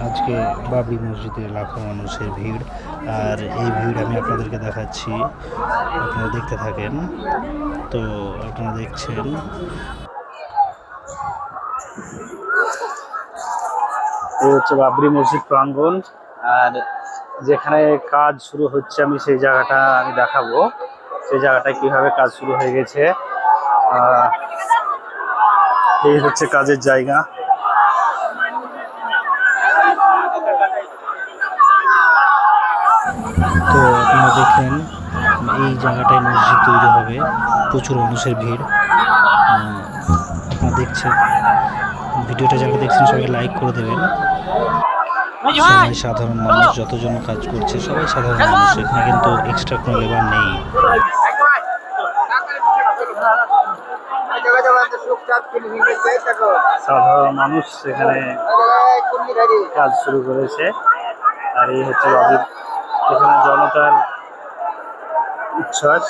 আজকে বাবরি মসজিদে লাখো মানুষের ভিড়, আর এই ভিড় আমি আপনাদেরকে দেখাচ্ছি, আপনারা দেখতে থাকেন। তো আপনারা দেখছেন এই হচ্ছে বাবরি মসজিদ প্রাঙ্গণ, আর যেখানে কাজ শুরু হচ্ছে আমি সেই জায়গাটা আমি দেখাবো, সেই জায়গাটায় কিভাবে কাজ শুরু হয়ে গেছে। এই হচ্ছে কাজের জায়গা। তো আপনারা দেখলেন এই জায়গাটায় মসজিদ তৈরি হবে, প্রচুর মানুষের ভিড়। আপনারা দেখছেন, ভিডিওটা যারা দেখছেন সবাই লাইক করে দেবেন। সবাই সাধারণ মানুষ, যতজন কাজ করছে সবাই সাধারণ মানুষ, এখানে কিন্তু এক্সট্রা কোনো লেবার নেই। সাধারণ মানুষ এখানে কাজ শুরু করেছে, আর এই হচ্ছে এখানে জনতার উচ্ছ্বাস।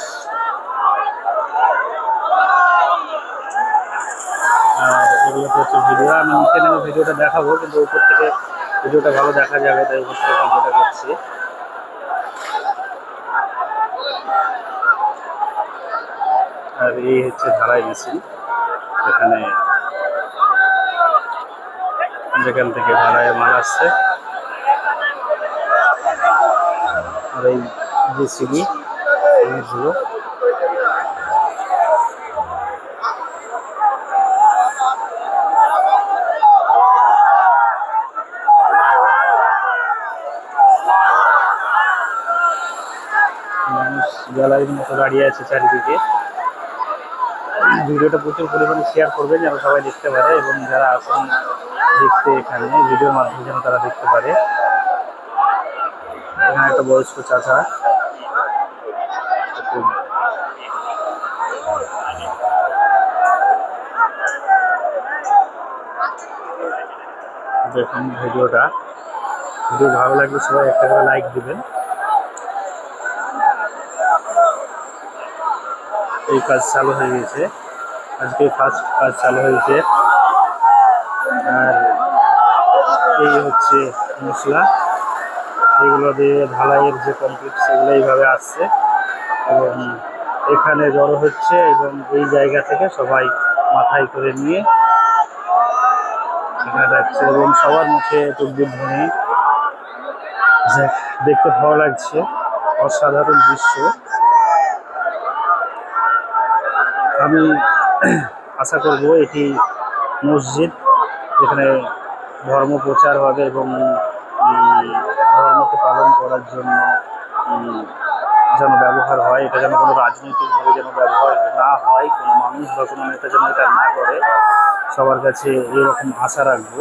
আর এগুলো হচ্ছে ভিডিও, আমি নিচে নেমে ভিডিওটা দেখাবো, কিন্তু উপর থেকে ভিডিওটা ভালো দেখা যাবে, তাই উপর থেকে ভিডিওটা করছি। আর এই হচ্ছে ঢালাই মেশিন, যেখান থেকে ঢালাইয়ের মাল আসছে। আর এই জেসিবি জিনিসগুলো মানুষ গ্যালারির মতো দাঁড়িয়ে আছে চারিদিকে। ভিডিওটা প্রচুর পরিমাণে শেয়ার করবেন যেন সবাই দেখতে পারে, এবং যারা আছেন দেখতে এখানে ভিডিওর মাধ্যমে যেন তারা দেখতে পারে। এখানে একটা বয়স্ক চাচা, দেখুন ভিডিও ভালো লাগলে সবাই একটা করে লাইক দিবেন। এই কাজ চালু হয়ে গেছে, আজকে ফার্স্ট কাজ চালু হয়েছে। আর এই হচ্ছে মশলা, এগুলো দিয়ে ঢালাইয়ের যে কমপ্লিট সেগুলো এইভাবে আসছে এবং এখানে জড়ো হচ্ছে, এবং এই জায়গা থেকে সবাই মাথায় করে নিয়ে এখানে যাচ্ছে, এবং সবার মুখে তকবীর ধ্বনি। দেখতে ভালো লাগছে, অসাধারণ দৃশ্য। আমি আশা করব এটি মসজিদ, যেখানে ধর্ম প্রচার হবে এবং ধর্মকে পালন করার জন্য যেন ব্যবহার হয়। এটা যেন কোনো রাজনৈতিকভাবে যেন ব্যবহার না হয়, কোনো মানুষ বা কোনো নেতা যেন এটা না করে, সবার কাছে এরকম আশা রাখবো।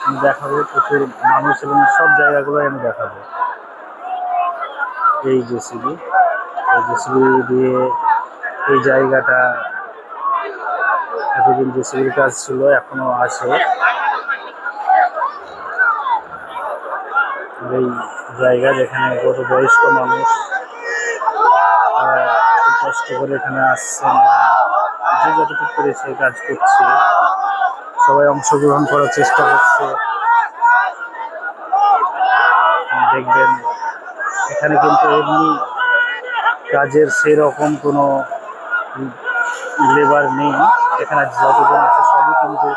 আমি দেখাবো প্রচুর মানুষ এবং সব জায়গাগুলোই আমি দেখাবো। এই জেসিবি দিয়ে এই জায়গাটা, এতদিন জেসিবির কাজ ছিল, এখনো আছে। এই জায়গা যেখানে কত বয়স্ক মানুষ খুব কষ্ট করে এখানে আসছেন, যে যতটুকু করেছে কাজ করছে, সবাই অংশগ্রহণ করার চেষ্টা করছে। দেখবেন এখানে কিন্তু এমনি কাজের সেরকম কোনো লেবার নেই, এখানে যতজন আছে সবই কিন্তু